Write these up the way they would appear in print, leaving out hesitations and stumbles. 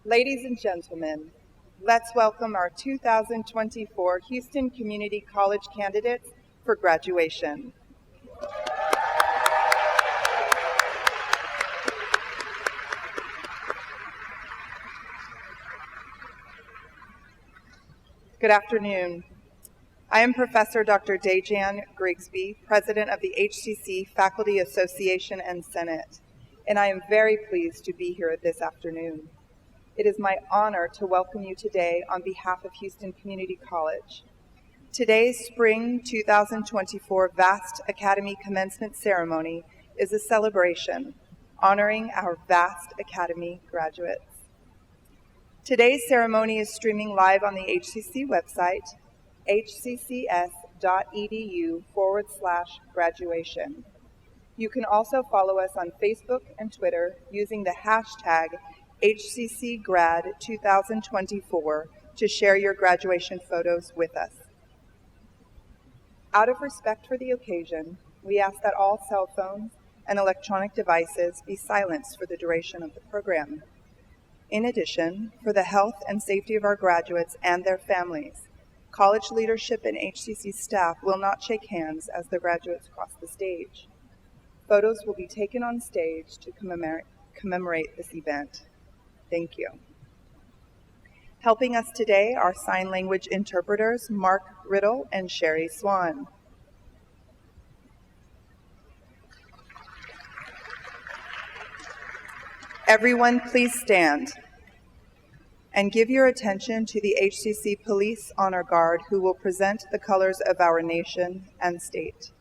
Ladies and gentlemen, let's welcome our 2024 Houston Community College candidates for graduation. Good afternoon. I am Professor Dr. Dejan Grigsby, President of the HCC Faculty Association and Senate, and I am very pleased to be here this afternoon. It is my honor to welcome you today on behalf of Houston Community College. Today's Spring 2024 Vast Academy Commencement Ceremony is a celebration honoring our Vast Academy graduates. Today's ceremony is streaming live on the HCC website, hccs.edu/graduation. You can also follow us on Facebook and Twitter using the hashtag HCCGrad2024 to share your graduation photos with us. Out of respect for the occasion, we ask that all cell phones and electronic devices be silenced for the duration of the program. In addition, for the health and safety of our graduates and their families, college leadership and HCC staff will not shake hands as the graduates cross the stage. Photos will be taken on stage to commemorate this event. Thank you. Helping us today are sign language interpreters Mark Riddle and Sherry Swan. Everyone, please stand and give your attention to the HCC Police Honor Guard, who will present the colors of our nation and state.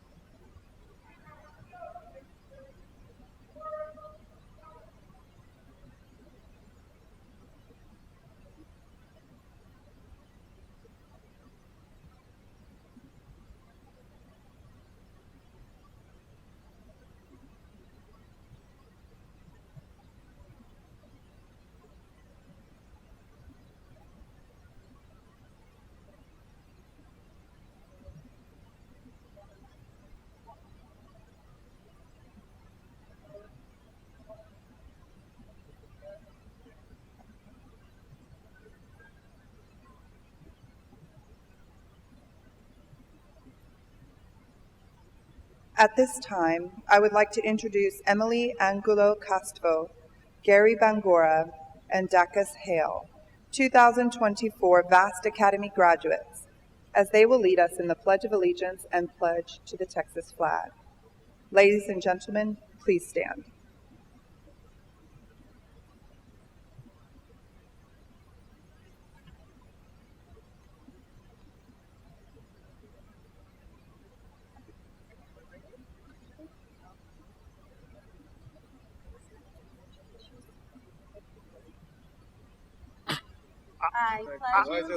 At this time, I would like to introduce Emily Angulo Castro, Gary Bangora, and Dacus Hale, 2024 Vast Academy graduates, as they will lead us in the Pledge of Allegiance and pledge to the Texas flag. Ladies and gentlemen, please stand.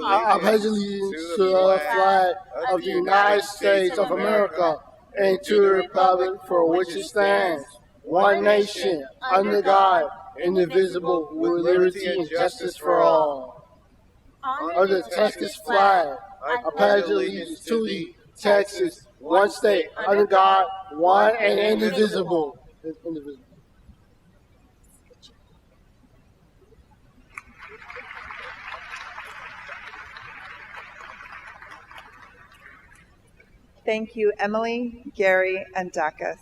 I pledge allegiance to the flag of the United States of America and to the republic for which it stands, one nation, under God, indivisible, with liberty and justice for all. Under the Texas flag, I pledge allegiance to thee, Texas, one state, under God, one and indivisible. Thank you, Emily, Gary, and Dacus.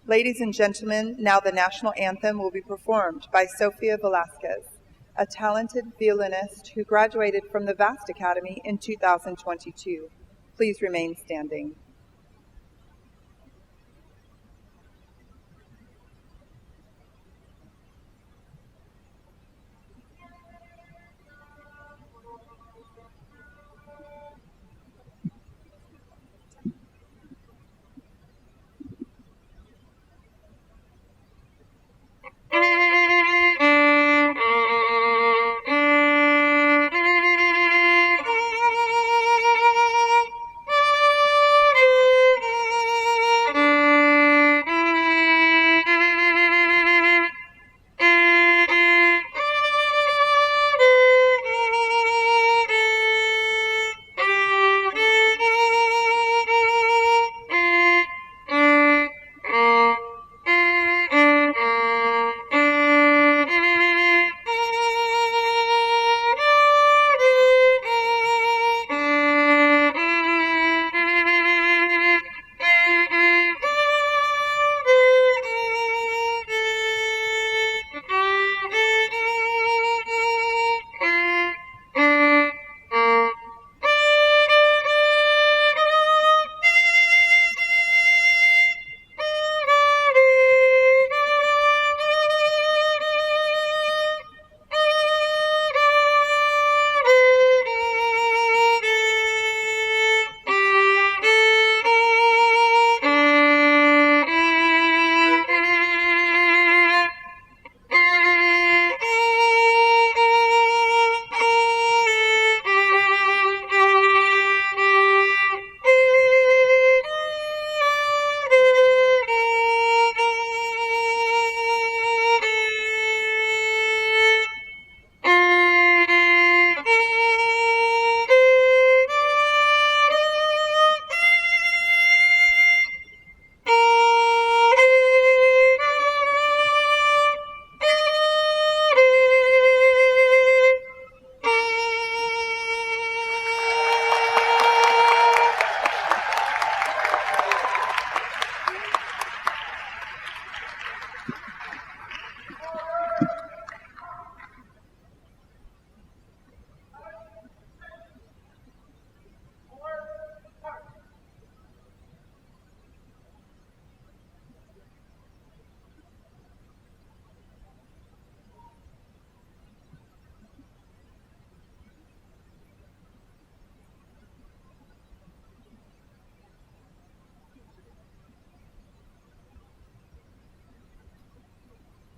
Ladies and gentlemen, now the national anthem will be performed by Sofia Velasquez, a talented violinist who graduated from the Vast Academy in 2022. Please remain standing.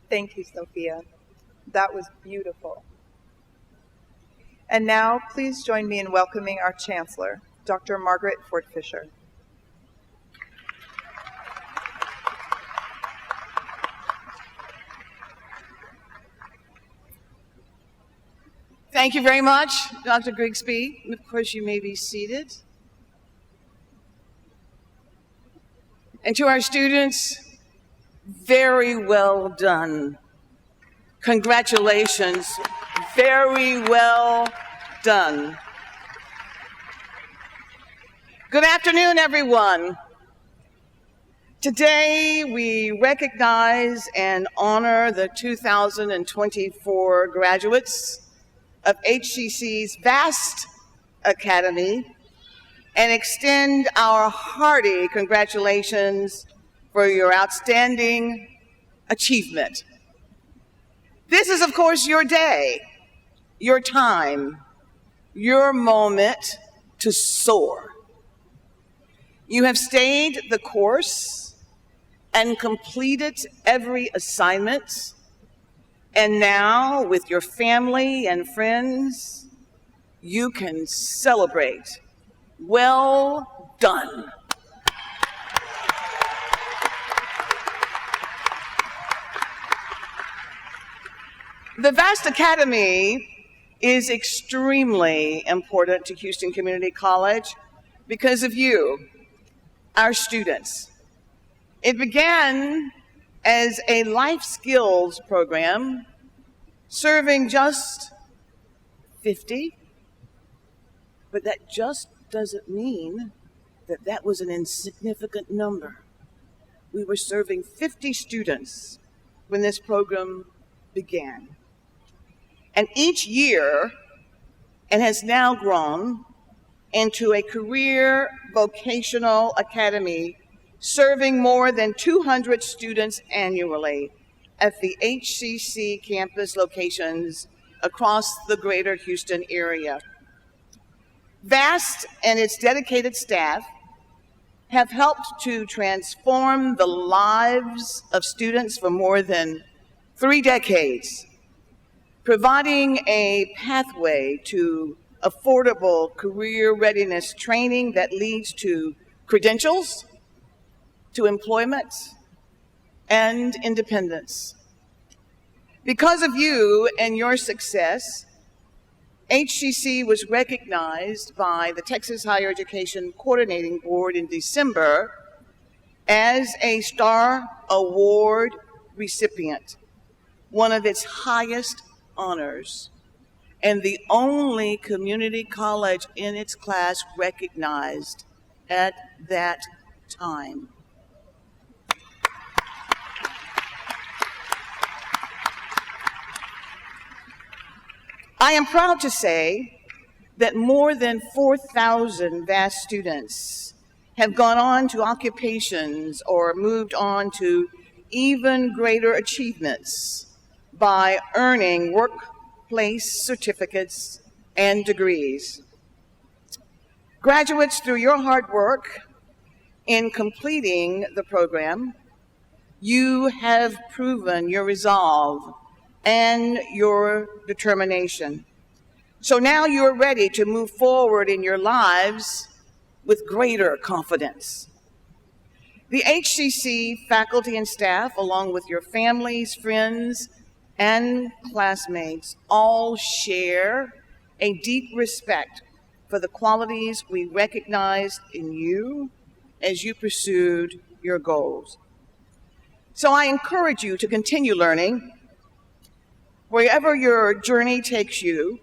Thank you, Sophia. That was beautiful. And now, please join me in welcoming our Chancellor, Dr. Margaret Ford Fisher. Thank you very much, Dr. Grigsby. Of course, you may be seated. And to our students, very well done. Congratulations. Very well done. Good afternoon, everyone. Today, we recognize and honor the 2024 graduates of HCC's vast academy and extend our hearty congratulations for your outstanding achievement. This is, of course, your day, your time, your moment to soar. You have stayed the course and completed every assignment, and now, with your family and friends, you can celebrate. Well done. The vast academy is extremely important to Houston Community College because of you, our students. It began as a life skills program serving just 50, but that just doesn't mean that that was an insignificant number. We were serving 50 students when this program began. And each year, it has now grown into a career vocational academy serving more than 200 students annually at the HCC campus locations across the greater Houston area. VAST and its dedicated staff have helped to transform the lives of students for more than 3 decades, providing a pathway to affordable career readiness training that leads to credentials, to employment, and independence. Because of you and your success, HCC was recognized by the Texas Higher Education Coordinating Board in December as a Star Award recipient, one of its highest honors, and the only community college in its class recognized at that time. I am proud to say that more than 4,000 VAST students have gone on to occupations or moved on to even greater achievements by earning workplace certificates and degrees. Graduates, through your hard work in completing the program, you have proven your resolve and your determination. So now you're ready to move forward in your lives with greater confidence. The HCC faculty and staff, along with your families, friends, and classmates, all share a deep respect for the qualities we recognized in you as you pursued your goals. So I encourage you to continue learning. Wherever your journey takes you,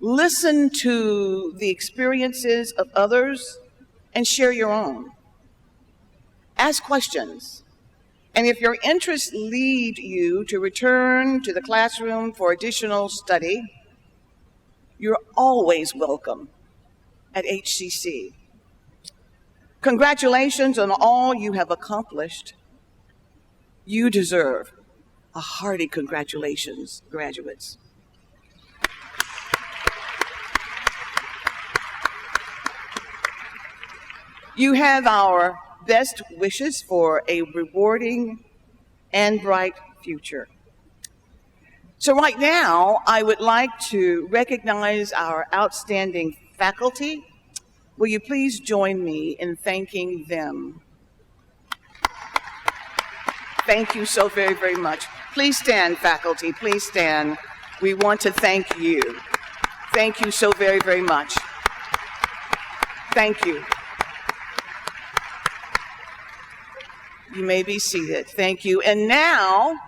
listen to the experiences of others and share your own. Ask questions. And if your interests lead you to return to the classroom for additional study, you're always welcome at HCC. Congratulations on all you have accomplished. You deserve a hearty congratulations, graduates. You have our best wishes for a rewarding and bright future. So right now, I would like to recognize our outstanding faculty. Will you please join me in thanking them? Thank you so very, very much. Please stand, faculty, please stand. We want to thank you. Thank you so very, very much. Thank you. You may be seated. Thank you. And now,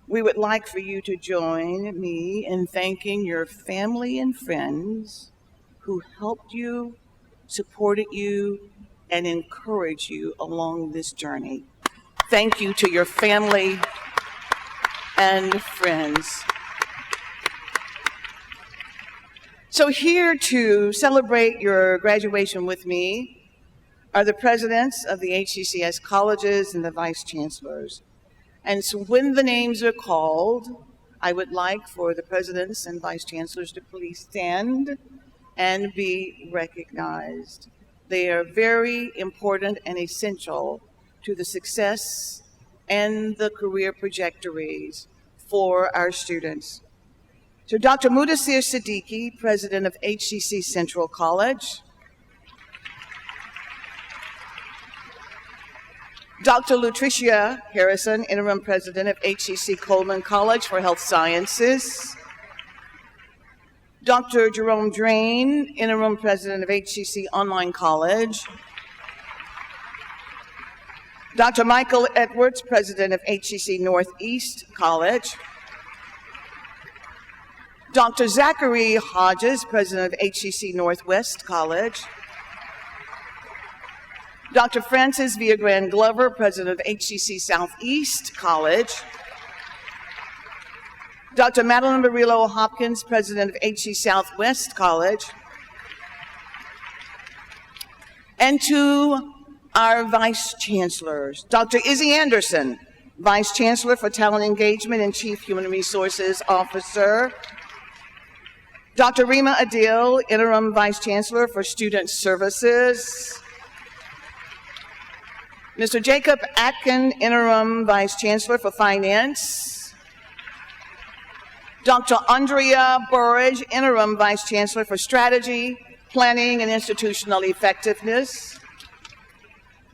we would like for you to join me in thanking your family and friends who helped you, supported you, and encouraged you along this journey. Thank you to your family and friends. So here to celebrate your graduation with me are the presidents of the HCCS colleges and the vice chancellors. And so when the names are called, I would like for the presidents and vice chancellors to please stand and be recognized. They are very important and essential to the success and the career trajectories for our students. So Dr. Mudassir Siddiqui, president of HCC Central College. Dr. Lutricia Harrison, interim president of HCC Coleman College for Health Sciences. Dr. Jerome Drain, interim president of HCC Online College. Dr. Michael Edwards, president of HCC Northeast College. Dr. Zachary Hodges, president of HCC Northwest College. Dr. Francis Villagrán Glover, president of HCC Southeast College. Dr. Madeline Murillo Hopkins, president of HCC Southwest College. And to our vice chancellors, Dr. Izzy Anderson, vice chancellor for talent engagement and chief human resources officer. Dr. Rima Adil, interim vice chancellor for student services. Mr. Jacob Atkin, interim vice chancellor for finance. Dr. Andrea Burridge, interim vice chancellor for strategy, planning, and institutional effectiveness.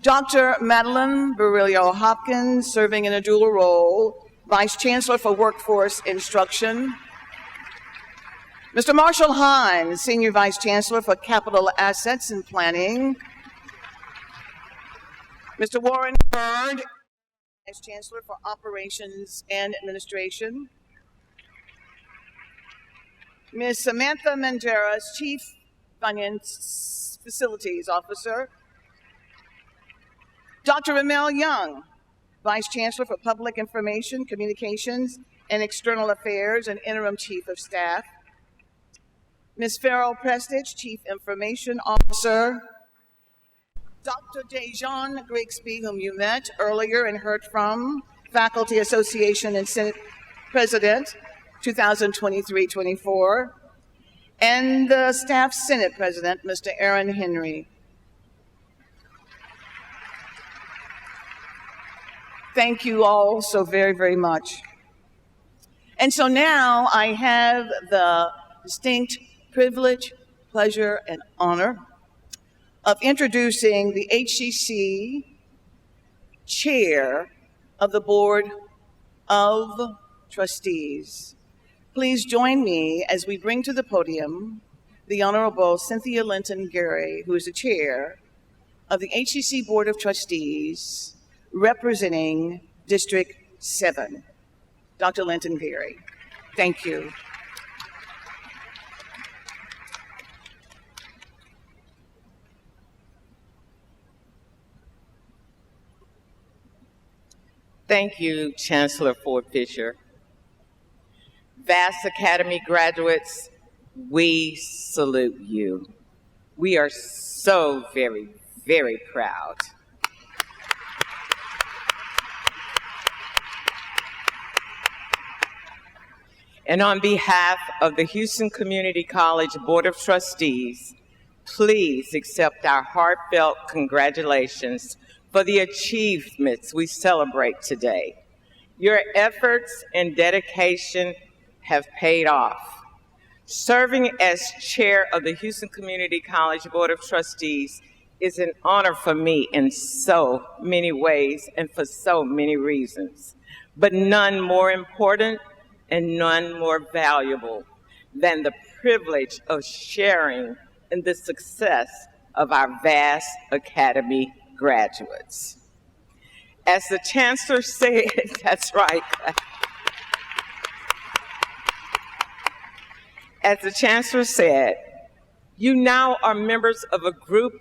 Dr. Madeline Murillo Hopkins, serving in a dual role, vice chancellor for workforce instruction. Mr. Marshall Hines, senior vice chancellor for capital assets and planning. Mr. Warren Bird, vice chancellor for operations and administration. Ms. Samantha Menderas, chief finance facilities officer. Dr. Ramel Young, vice chancellor for public information, communications, and external affairs and interim chief of staff. Ms. Farrell Prestidge, chief information officer. Dr. Dejan Grigsby, whom you met earlier and heard from, Faculty Association and Senate President, 2023-24, and the Staff Senate President, Mr. Aaron Henry. Thank you all so very, very much. And so now I have the distinct privilege, pleasure, and honor of introducing the HCC Chair of the Board of Trustees. Please join me as we bring to the podium the Honorable Cynthia Linton Gary, who is the Chair of the HCC Board of Trustees, representing District 7. Dr. Linton Gary, thank you. Thank you, Chancellor Ford Fisher. Vast Academy graduates, we salute you. We are so very, very proud. And on behalf of the Houston Community College Board of Trustees, please accept our heartfelt congratulations for the achievements we celebrate today. Your efforts and dedication have paid off. Serving as chair of the Houston Community College Board of Trustees is an honor for me in so many ways and for so many reasons, but none more important and none more valuable than the privilege of sharing in the success of our vast Academy graduates. As the Chancellor said, that's right. As the Chancellor said, you now are members of a group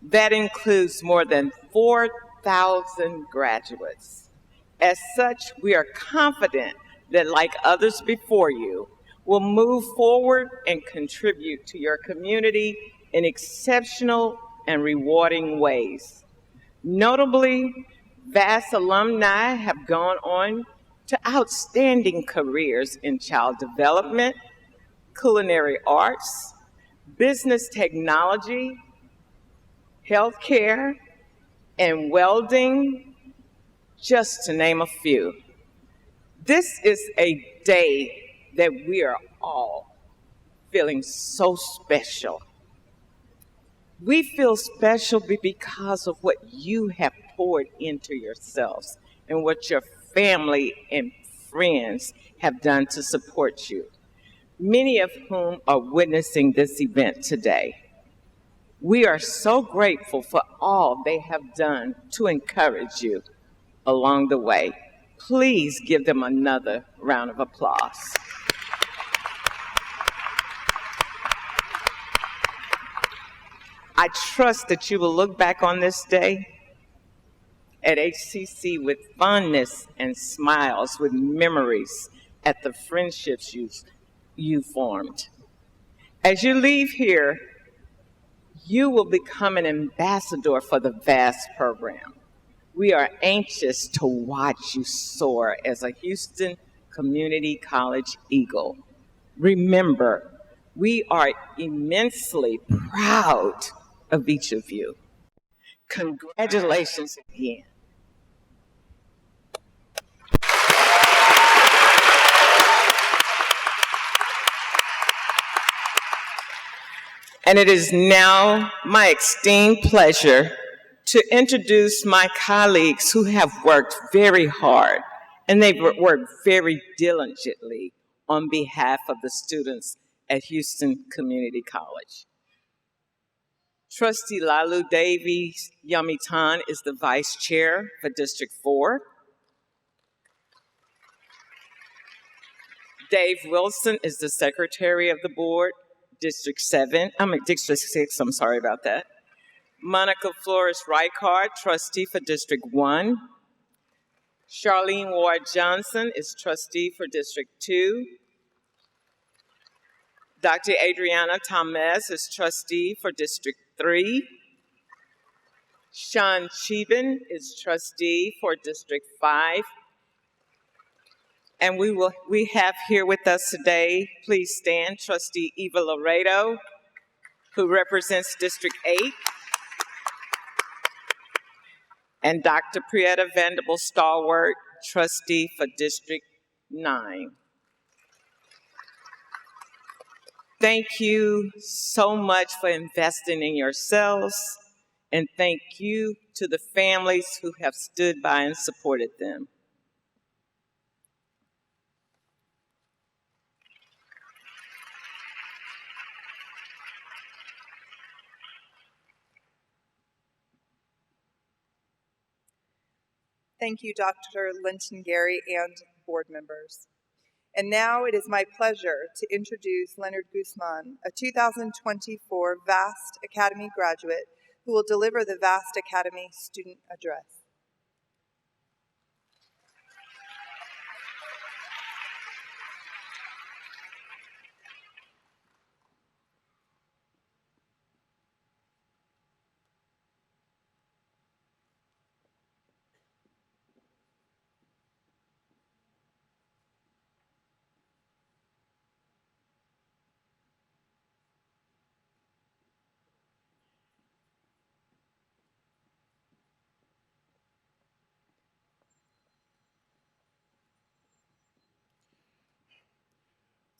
that includes more than 4,000 graduates. As such, we are confident that, like others before you, will move forward and contribute to your community in exceptional and rewarding ways. Notably, vast alumni have gone on to outstanding careers in child development, culinary arts, business technology, healthcare, and welding, just to name a few. This is a day that we are all feeling so special. We feel special because of what you have poured into yourselves and what your family and friends have done to support you, many of whom are witnessing this event today. We are so grateful for all they have done to encourage you along the way. Please give them another round of applause. I trust that you will look back on this day at HCC with fondness and smiles, with memories at the friendships you formed. As you leave here, you will become an ambassador for the VAST program. We are anxious to watch you soar as a Houston Community College Eagle. Remember, we are immensely proud of each of you. Congratulations again. And it is now my esteemed pleasure to introduce my colleagues who have worked very hard, and they've worked very diligently on behalf of the students at Houston Community College. Trustee Lalu Devi Yamitan is the Vice Chair for District 4. Dave Wilson is the Secretary of the Board, District 6, I'm sorry about that. Monica Flores Reichard, Trustee for District 1. Charlene Ward Johnson is Trustee for District 2. Dr. Adriana Tamez is Trustee for District 3. Sean Cheban is Trustee for District 5. And we have here with us today, please stand, Trustee Eva Laredo, who represents District 8, and Dr. Prieta Vanderbilt Stalwart, Trustee for District 9. Thank you so much for investing in yourselves, and thank you to the families who have stood by and supported them. Thank you, Dr. Linton Gary and board members. And now it is my pleasure to introduce Leonard Guzman, a 2024 VAST Academy graduate who will deliver the VAST Academy student address.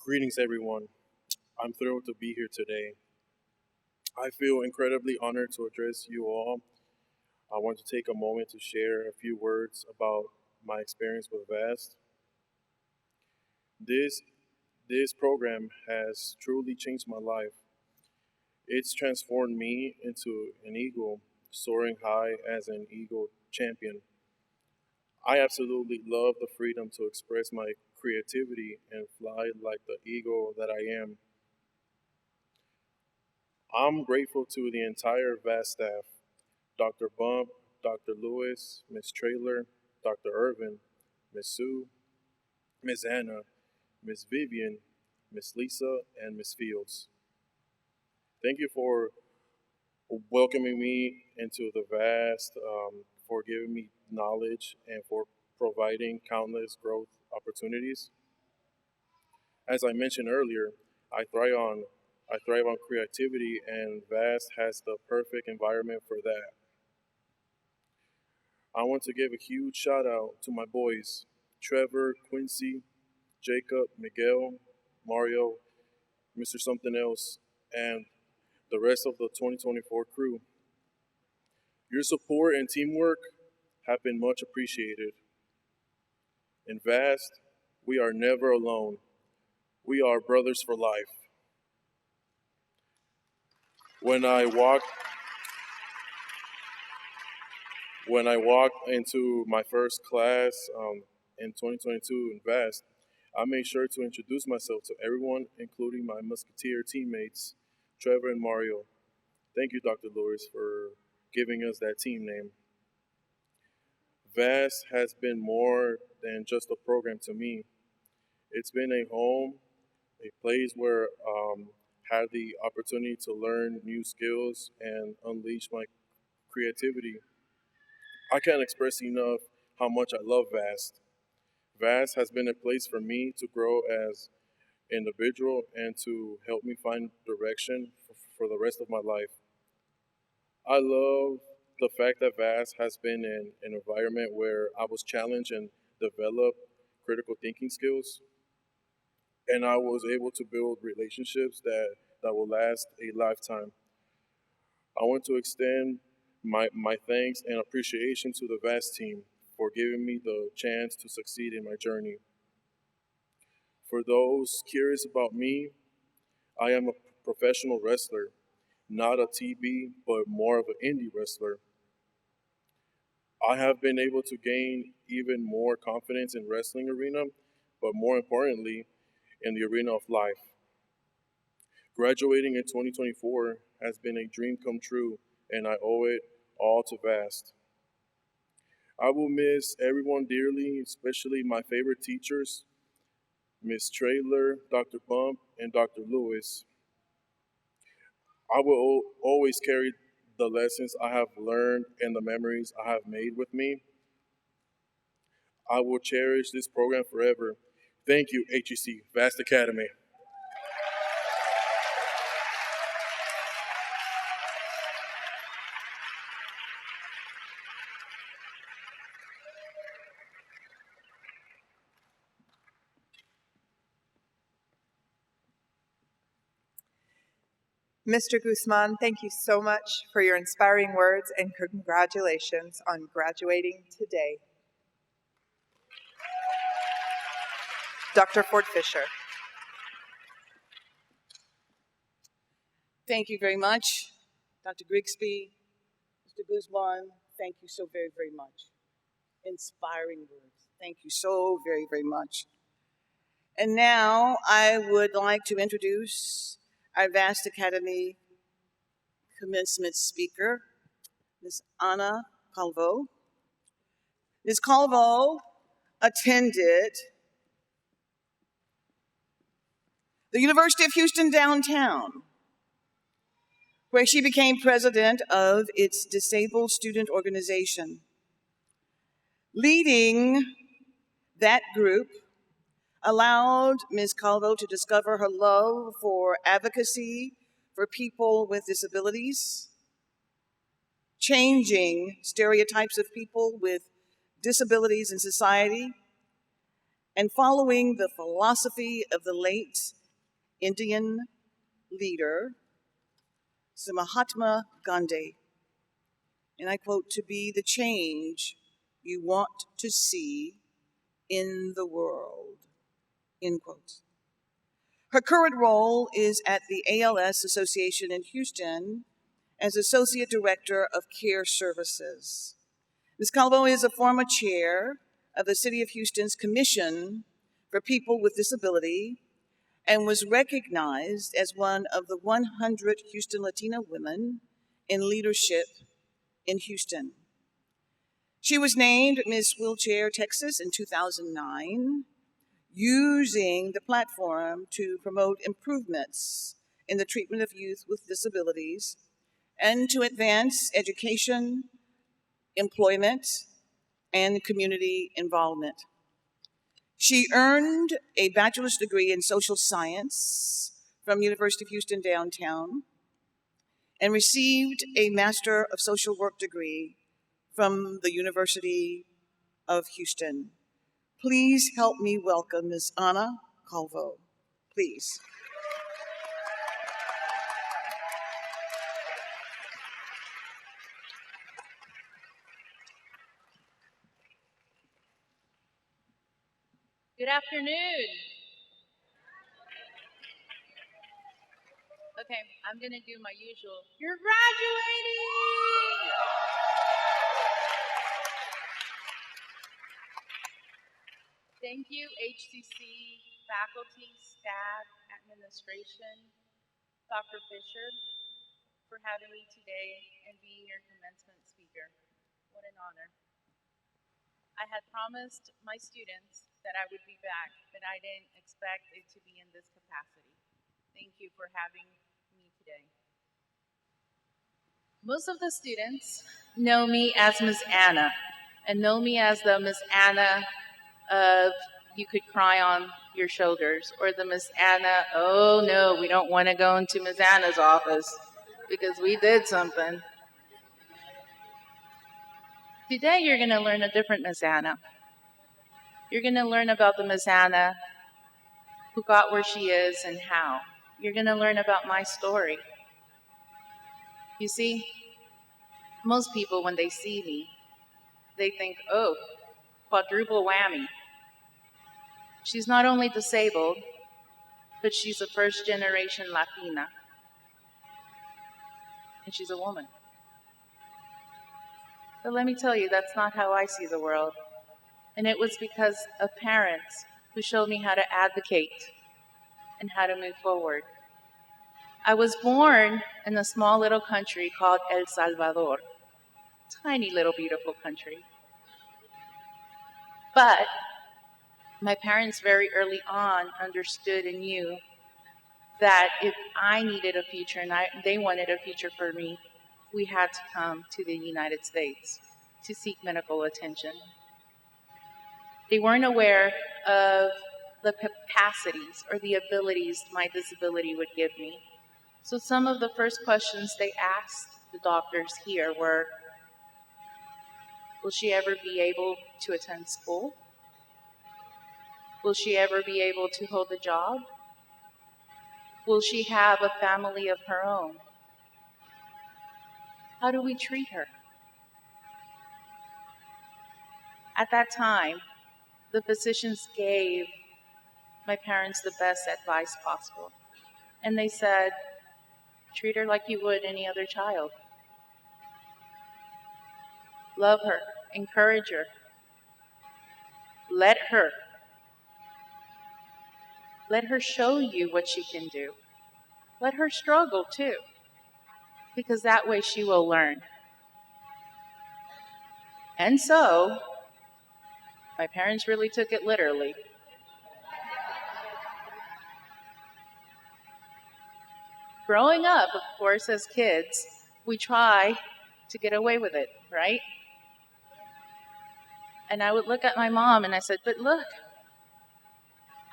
Greetings, everyone. I'm thrilled to be here today. I feel incredibly honored to address you all. I want to take a moment to share a few words about my experience with VAST. This, this program has truly changed my life. It's transformed me into an eagle, soaring high as an eagle champion. I absolutely love the freedom to express my creativity and fly like the eagle that I am. I'm grateful to the entire VAST staff, Dr. Bump, Dr. Lewis, Ms. Trailer, Dr. Irvin, Ms. Sue, Ms. Anna, Ms. Vivian, Ms. Lisa, and Ms. Fields. Thank you for welcoming me into the VAST, for giving me knowledge, and for providing countless growth opportunities. As I mentioned earlier, I thrive on I thrive on creativity, and VAST has the perfect environment for that. I want to give a huge shout out to my boys, Trevor, Quincy, Jacob, Miguel, Mario, Mr. Something Else, and the rest of the 2024 crew. Your support and teamwork have been much appreciated. In VAST, we are never alone. We are brothers for life. When I walked when I walked into my first class in 2022 in VAST, I made sure to introduce myself to everyone, including my Musketeer teammates, Trevor and Mario. Thank you, Dr. Lewis, for giving us that team name. VAST has been more than just a program to me. It's been a home, a place where had the opportunity to learn new skills and unleash my creativity. I can't express enough how much I love VAST. VAST has been a place for me to grow as an individual and to help me find direction for the rest of my life. I love the fact that VAST has been in an environment where I was challenged and developed critical thinking skills, and I was able to build relationships that will last a lifetime. I want to extend my thanks and appreciation to the VAST team for giving me the chance to succeed in my journey. For those curious about me, I am a professional wrestler, not a TB, but more of an indie wrestler. I have been able to gain even more confidence in wrestling arena, but more importantly, in the arena of life. Graduating in 2024 has been a dream come true, and I owe it all to VAST. I will miss everyone dearly, especially my favorite teachers, Miss Trailer, Dr. Bump, and Dr. Lewis. I will always carry the lessons I have learned and the memories I have made with me. I will cherish this program forever. Thank you, HCC, VAST Academy. Mr. Guzman, thank you so much for your inspiring words and congratulations on graduating today. Dr. Ford Fisher. Thank you very much, Dr. Grigsby, Mr. Guzman. Thank you so very, very much. Inspiring words. Thank you so very, very much. And now I would like to introduce our VAST Academy commencement speaker, Ms. Anna Calvo. Ms. Calvo attended the University of Houston downtown, where she became president of its disabled student organization. Leading that group allowed Ms. Calvo to discover her love for advocacy for people with disabilities, changing stereotypes of people with disabilities in society, and following the philosophy of the late Indian leader, Mahatma Gandhi, and I quote, "to be the change you want to see in the world," end quote. Her current role is at the ALS Association in Houston as Associate Director of Care Services. Ms. Calvo is a former chair of the City of Houston's Commission for People with Disability and was recognized as one of the 100 Houston Latina women in leadership in Houston. She was named Miss Wheelchair Texas in 2009, using the platform to promote improvements in the treatment of youth with disabilities and to advance education, employment, and community involvement. She earned a bachelor's degree in social science from University of Houston downtown and received a Master of Social Work degree from the University of Houston. Please help me welcome Ms. Ana Calvo, please. Good afternoon. Okay, I'm gonna do my usual. You're graduating! Thank you, HCC, faculty, staff, administration, Dr. Fisher, for having me today and being your commencement speaker. What an honor. I had promised my students that I would be back, but I didn't expect it to be in this capacity. Thank you for having me today. Most of the students know me as Miss Anna, and know me as the Miss Anna of you could cry on your shoulders, or the Miss Anna, oh no, we don't want to go into Miss Anna's office because we did something. Today you're going to learn a different Miss Anna. You're going to learn about the Miss Anna who got where she is and how. You're going to learn about my story. You see, most people, when they see me, they think, oh, quadruple whammy. She's not only disabled, but she's a first-generation Latina. And she's a woman. But let me tell you, that's not how I see the world. And it was because of parents who showed me how to advocate and how to move forward. I was born in a small little country called El Salvador. Tiny little beautiful country. But my parents very early on understood and knew that if I needed a future and they wanted a future for me, we had to come to the United States to seek medical attention. They weren't aware of the capacities or the abilities my disability would give me. So some of the first questions they asked the doctors here were, will she ever be able to attend school? Will she ever be able to hold a job? Will she have a family of her own? How do we treat her? At that time, the physicians gave my parents the best advice possible. And they said, treat her like you would any other child. Love her, encourage her. Let her show you what she can do. Let her struggle too, because that way she will learn. And so, my parents really took it literally. Growing up, of course, as kids, we try to get away with it, right? And I would look at my mom and I said, but look,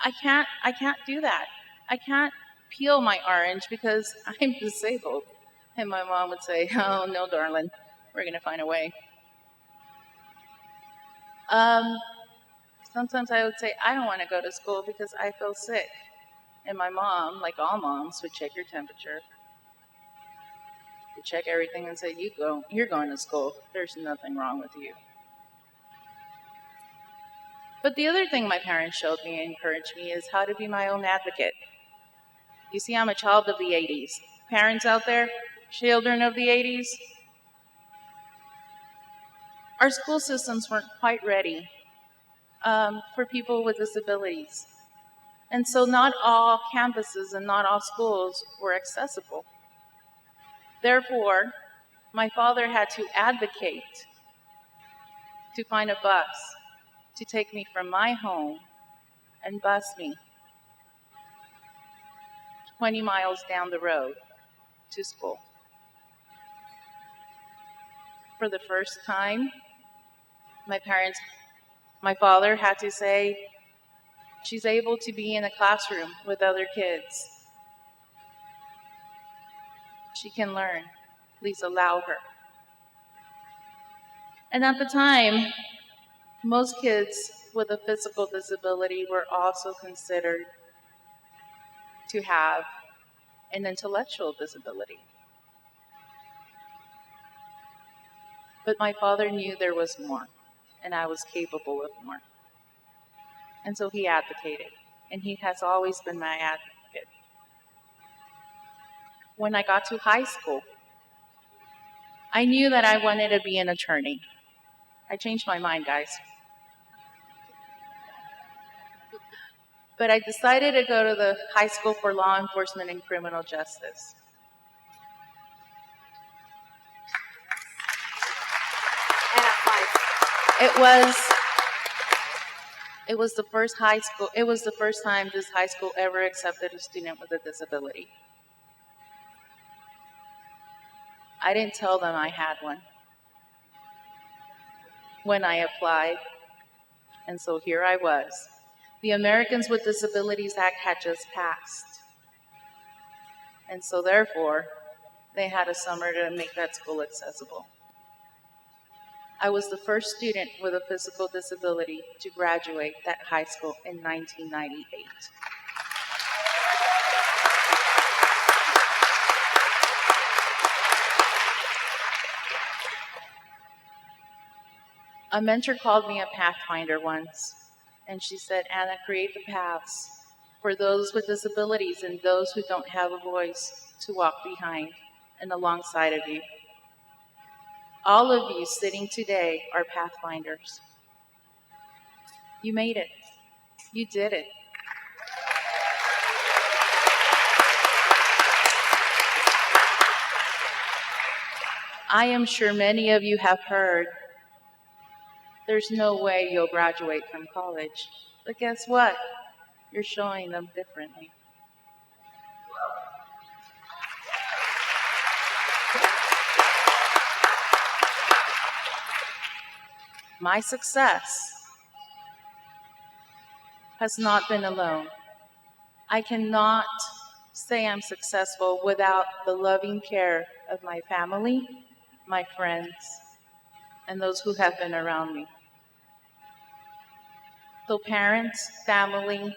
I can't do that. I can't peel my orange because I'm disabled. And my mom would say, oh, no, darling, we're going to find a way. Sometimes I would say, I don't want to go to school because I feel sick. And my mom, like all moms, would check your temperature, would check everything and say, you're going to school. There's nothing wrong with you. But the other thing my parents showed me and encouraged me is how to be my own advocate. You see, I'm a child of the 80s. Parents out there, children of the 80s, our school systems weren't quite ready for people with disabilities. And so not all campuses and not all schools were accessible. Therefore, my father had to advocate to find a bus to take me from my home and bus me 20 miles down the road to school. For the first time, my father had to say, she's able to be in a classroom with other kids. She can learn. Please allow her. And at the time, most kids with a physical disability were also considered to have an intellectual disability. But my father knew there was more, and I was capable of more. And so he advocated, and he has always been my advocate. When I got to high school, I knew that I wanted to be an attorney. I changed my mind, guys. But I decided to go to the high school for law enforcement and criminal justice. It was the first time this high school ever accepted a student with a disability. I didn't tell them I had one when I applied, and so here I was. The Americans with Disabilities Act had just passed, and so therefore, they had a summer to make that school accessible. I was the first student with a physical disability to graduate that high school in 1998. A mentor called me a pathfinder once, and she said, Anna, create the paths for those with disabilities and those who don't have a voice to walk behind and alongside of you. All of you sitting today are pathfinders. You made it. You did it. I am sure many of you have heard, there's no way you'll graduate from college. But guess what? You're showing them differently. My success has not been alone. I cannot say I'm successful without the loving care of my family, my friends, and those who have been around me. So parents, family,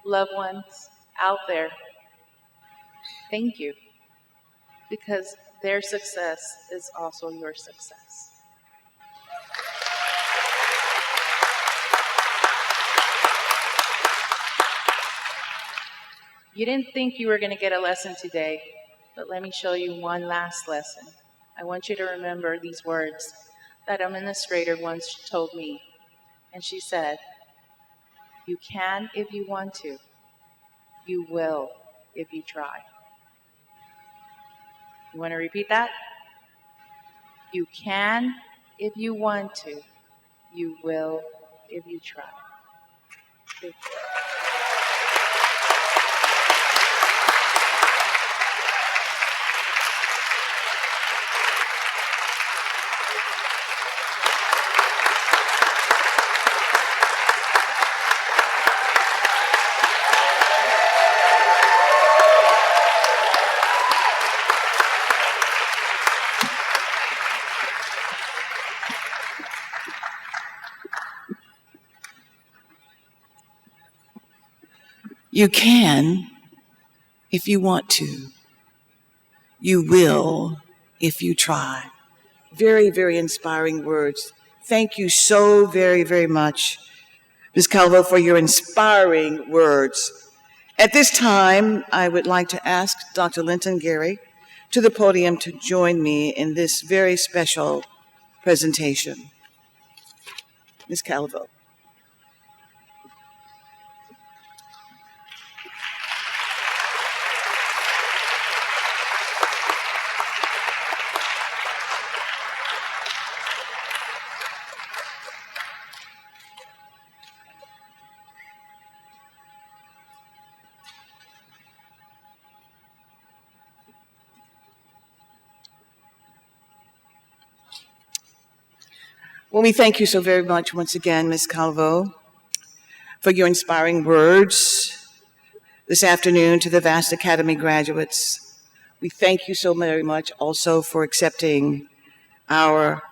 loved ones out there, thank you, because their success is also your success. You didn't think you were going to get a lesson today, but let me show you one last lesson. I want you to remember these words that an administrator once told me. And she said, you can if you want to. You will if you try. You want to repeat that? You can if you want to. You will if you try. Thank you. You can if you want to. You will if you try. Very, very inspiring words. Thank you so very, very much, Ms. Calvo, for your inspiring words. At this time, I would like to ask Dr. Linton Gary to the podium to join me in this very special presentation. Ms. Calvo. Well, we thank you so very much once again, Ms. Calvo, for your inspiring words this afternoon to the Vast Academy graduates. We thank you so very much also for accepting our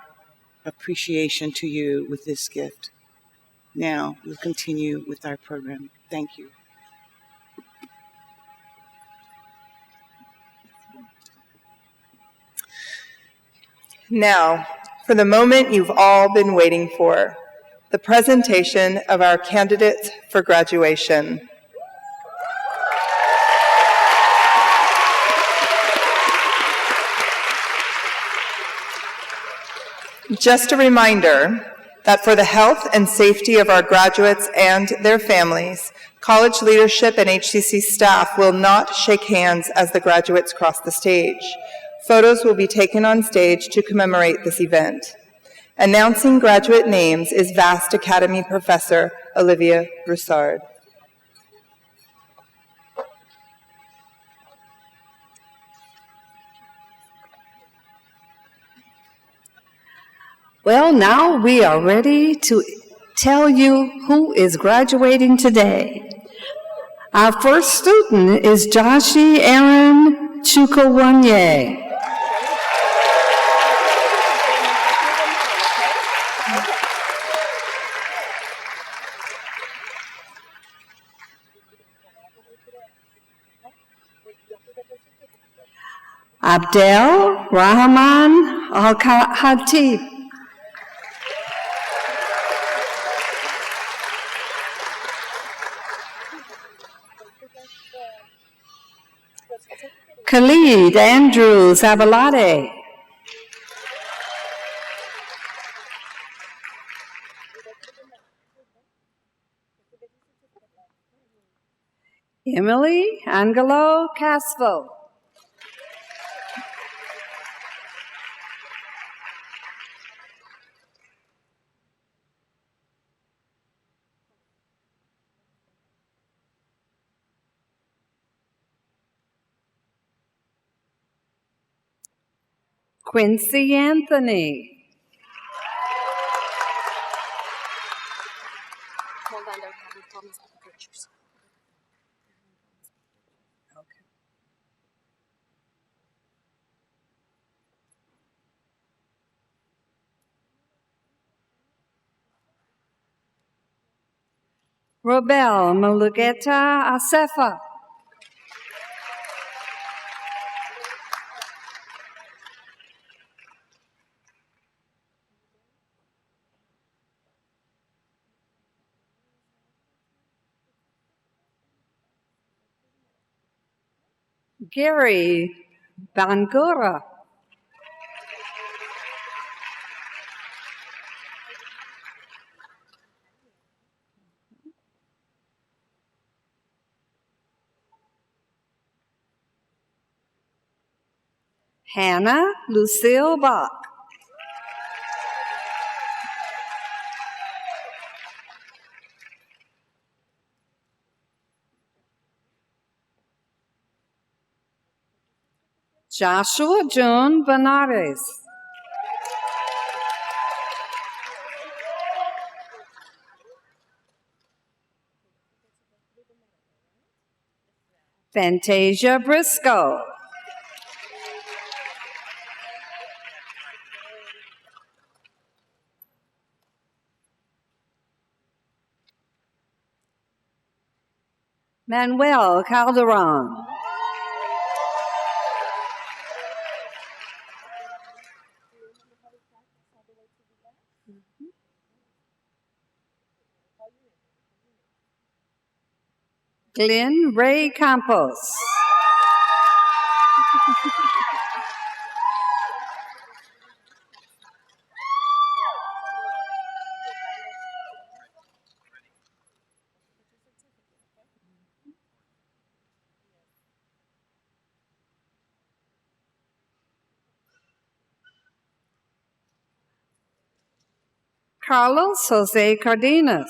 appreciation to you with this gift. Now, we'll continue with our program. Thank you. Now, for the moment you've all been waiting for, the presentation of our candidates for graduation. Just a reminder that for the health and safety of our graduates and their families, college leadership and HCC staff will not shake hands as the graduates cross the stage. Photos will be taken on stage to commemorate this event. Announcing graduate names is Vast Academy Professor Olivia Broussard. Well, now we are ready to tell you who is graduating today. Our first student is Joshi Aaron Chukwunye. Abdel Rahman Al-Khatib. Khalid Andrew Zabalade. Emily Angelo Casvo. Quincy Anthony. Hold on, don't have problems with the pictures. Okay. Robel Mulugeta Asefa. Gary Bangura. Hannah Lucille Bach. Joshua June Benares. Fantasia Briscoe. Manuel Calderon. Glenn Ray Campos. Carlos Jose Cardenas.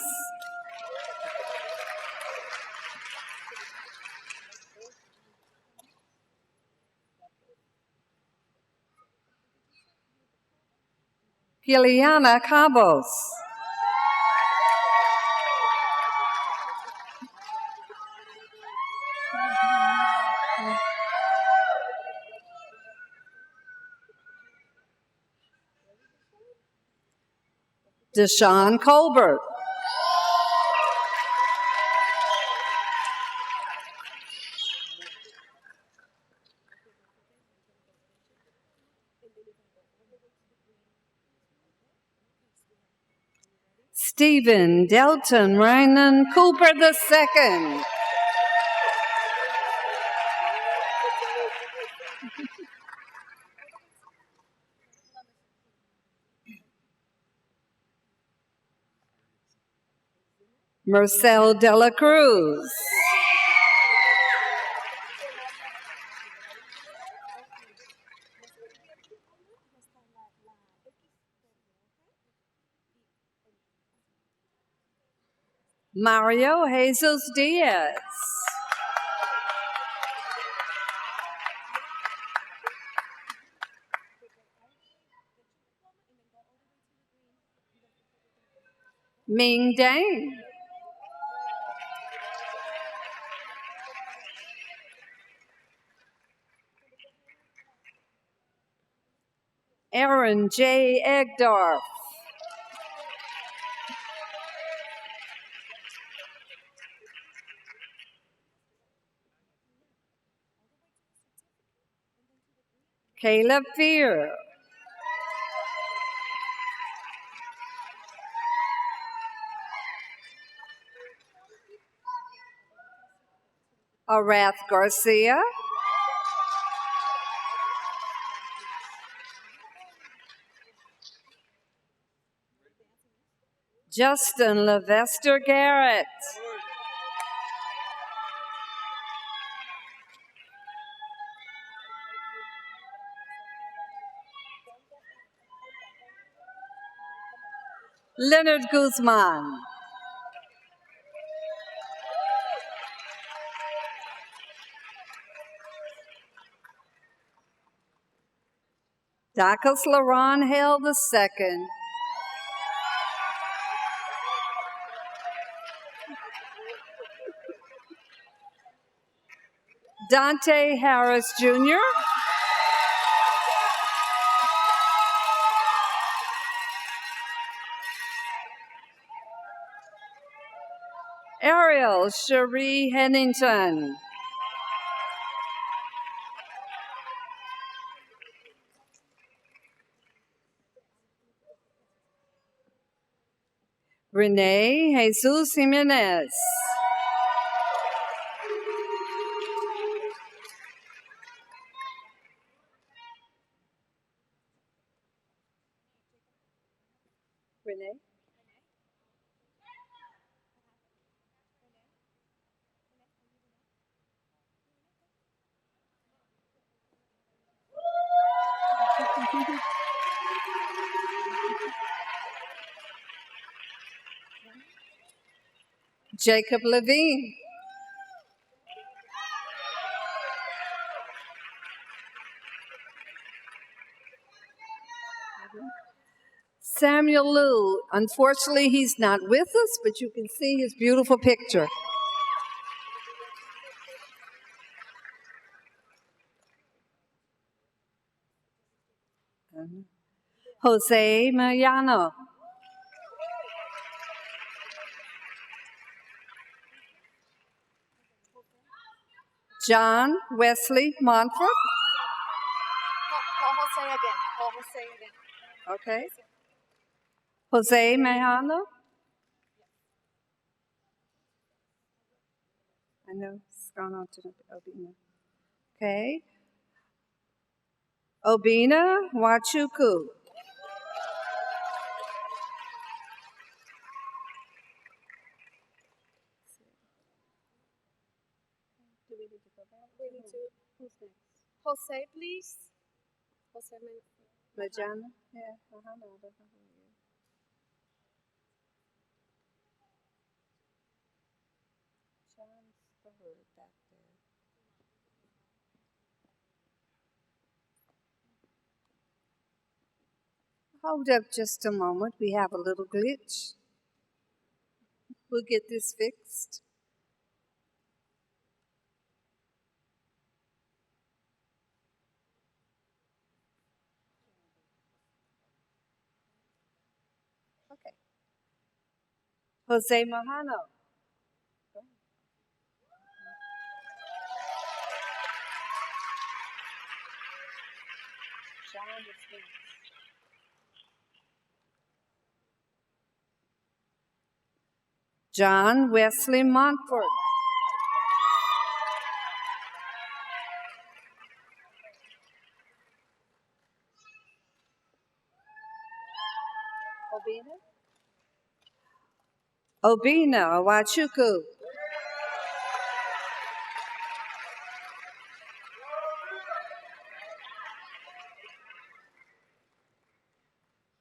Giliana Cabos. Deshaun Colbert. Stephen Delton Rynan Cooper II. Marcel Dela Cruz. Mario Jesus Diaz. Ming Dang. Aaron J. Egdorf. Caleb Fear. Arath Garcia. Justin Levester Garrett. Leonard Guzman. Dacus Laron Hale II. Dante Harris Jr. Ariel Cherie Hennington. Renee Jesus Jimenez. Renee? Jacob Levine. Samuel Liu. Unfortunately, he's not with us, but you can see his beautiful picture. Jose Mariano. John Wesley Montfort. Call Jose again. Call Jose again. Okay. Jose Mejano. I know it's gone on to Obina. Okay. Obina Wachuku. Do we need to go back? We need to. Who's next? Jose, please. Jose Majana? Yeah. Mahano. I don't know who he is. John's third back there. Hold up just a moment. We have a little glitch. We'll get this fixed. Okay. Jose Mahano. John is next. John Wesley Montfort. Obina Wachuku.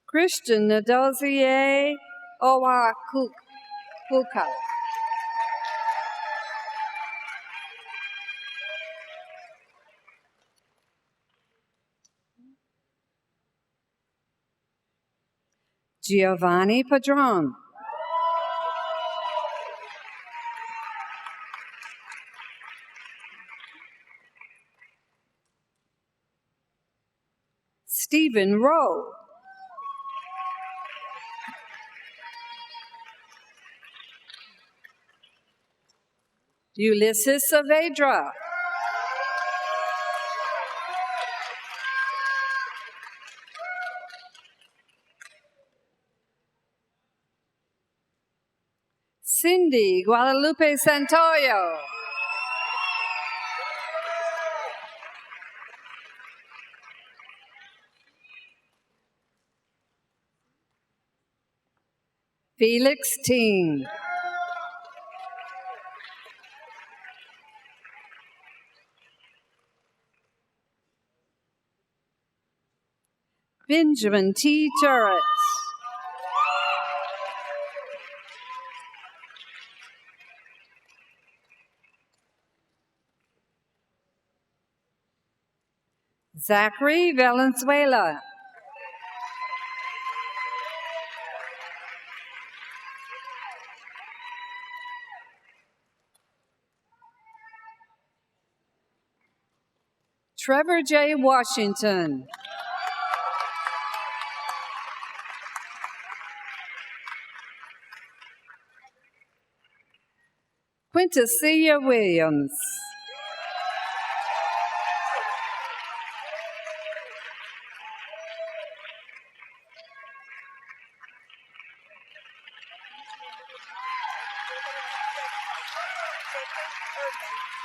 Christian Nadozier Owakuka. Giovanni Padron. Stephen Rowe. Ulysses Saavedra. Cindy Guadalupe Santoyo. Felix Ting. Benjamin T. Turret. Zachary Valenzuela. Trevor J. Washington. Quintacia Williams.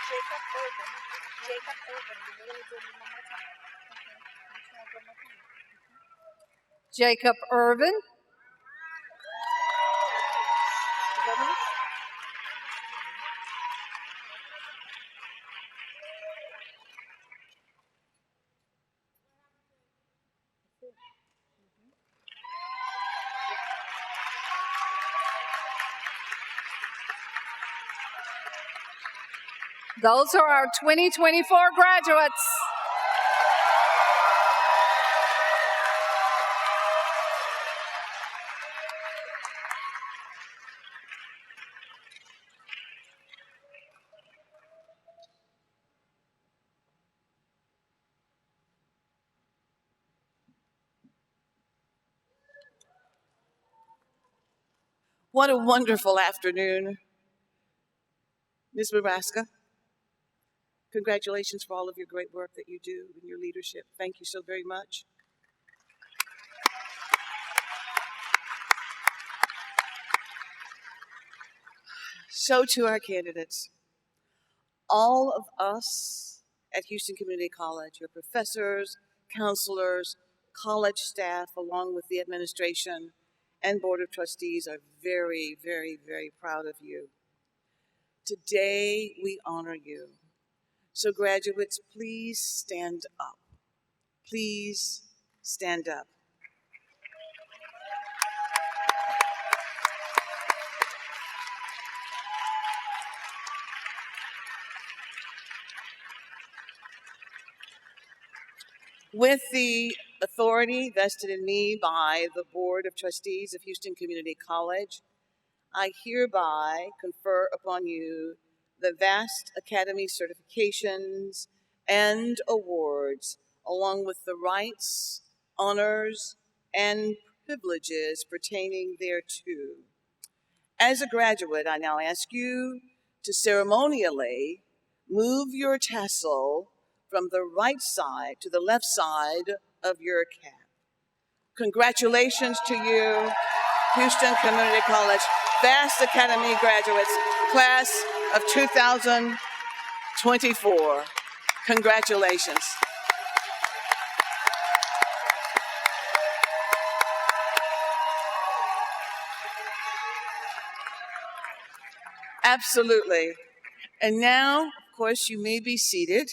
Jacob Urban. We're going to do it one more time. Jacob Irvin. Those are our 2024 graduates. What a wonderful afternoon, Ms. Baraska. Congratulations for all of your great work that you do and your leadership. Thank you so very much. So to our candidates, all of us at Houston Community College, your professors, counselors, college staff, along with the administration and Board of Trustees are very, very, very proud of you. Today, we honor you. So graduates, please stand up. Please stand up. With the authority vested in me by the Board of Trustees of Houston Community College, I hereby confer upon you the vast Academy certifications and awards, along with the rights, honors, and privileges pertaining thereto. As a graduate, I now ask you to ceremonially move your tassel from the right side to the left side of your cap. Congratulations to you, Houston Community College Vast Academy graduates, class of 2024. Congratulations. Absolutely. And now, of course, you may be seated,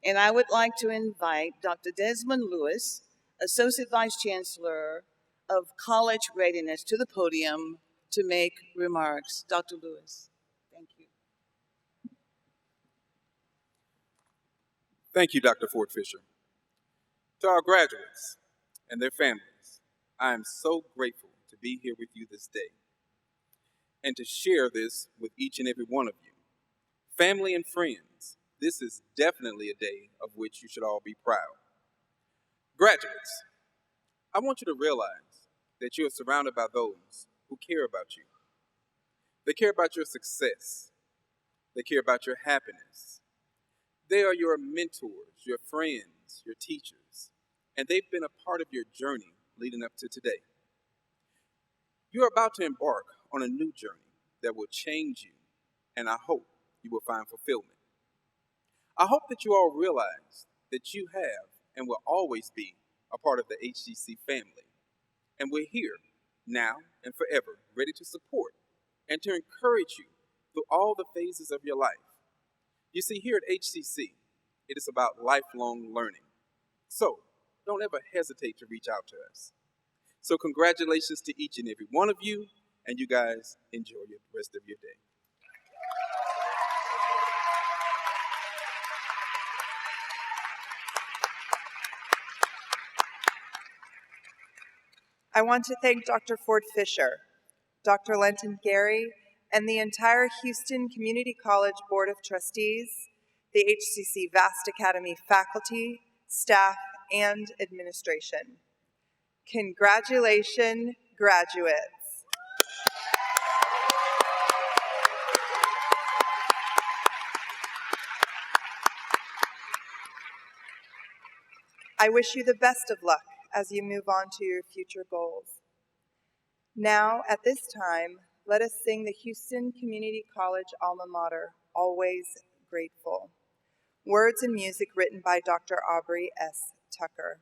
and I would like to invite Dr. Desmond Lewis, Associate Vice Chancellor of College Readiness, to the podium to make remarks. Dr. Lewis, thank you. Thank you, Dr. Ford Fisher. To our graduates and their families, I am so grateful to be here with you this day and to share this with each and every one of you. Family and friends, this is definitely a day of which you should all be proud. Graduates, I want you to realize that you are surrounded by those who care about you. They care about your success. They care about your happiness. They are your mentors, your friends, your teachers, and they've been a part of your journey leading up to today. You're about to embark on a new journey that will change you, and I hope you will find fulfillment. I hope that you all realize that you have and will always be a part of the HCC family, and we're here now and forever, ready to support and to encourage you through all the phases of your life. You see, here at HCC, it is about lifelong learning. So don't ever hesitate to reach out to us. So congratulations to each and every one of you, and you guys enjoy the rest of your day. I want to thank Dr. Ford Fisher, Dr. Lenton Gary, and the entire Houston Community College Board of Trustees, the HCC Vast Academy faculty, staff, and administration. Congratulations, graduates. I wish you the best of luck as you move on to your future goals. Now, at this time, let us sing the Houston Community College alma mater, Always Grateful. Words and music written by Dr. Aubrey S. Tucker.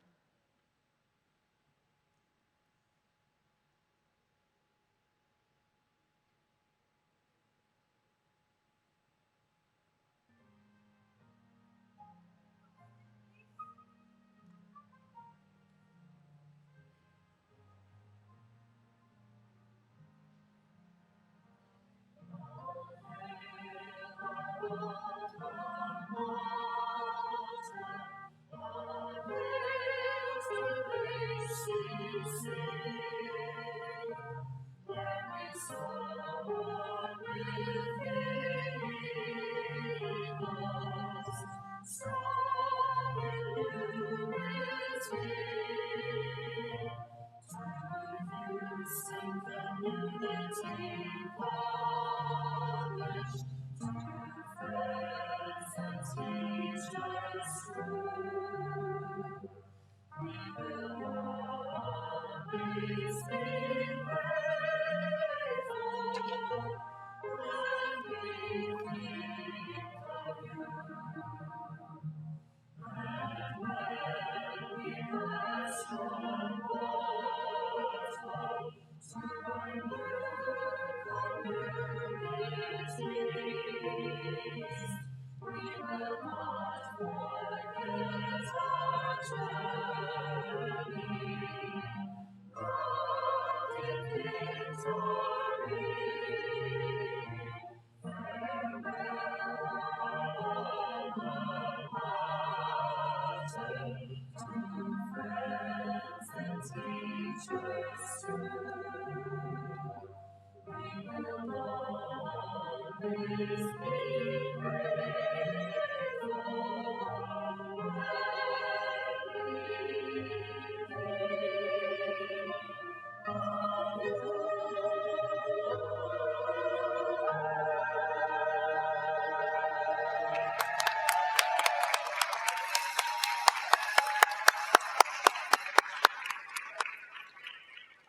Sing the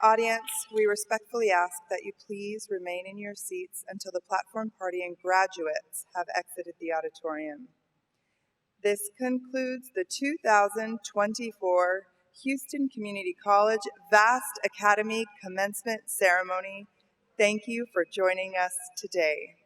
Audience, we respectfully ask that you please remain in your seats until the platform party and graduates have exited the auditorium. This concludes the 2024 Houston Community College Vast Academy Commencement Ceremony. Thank you for joining us today.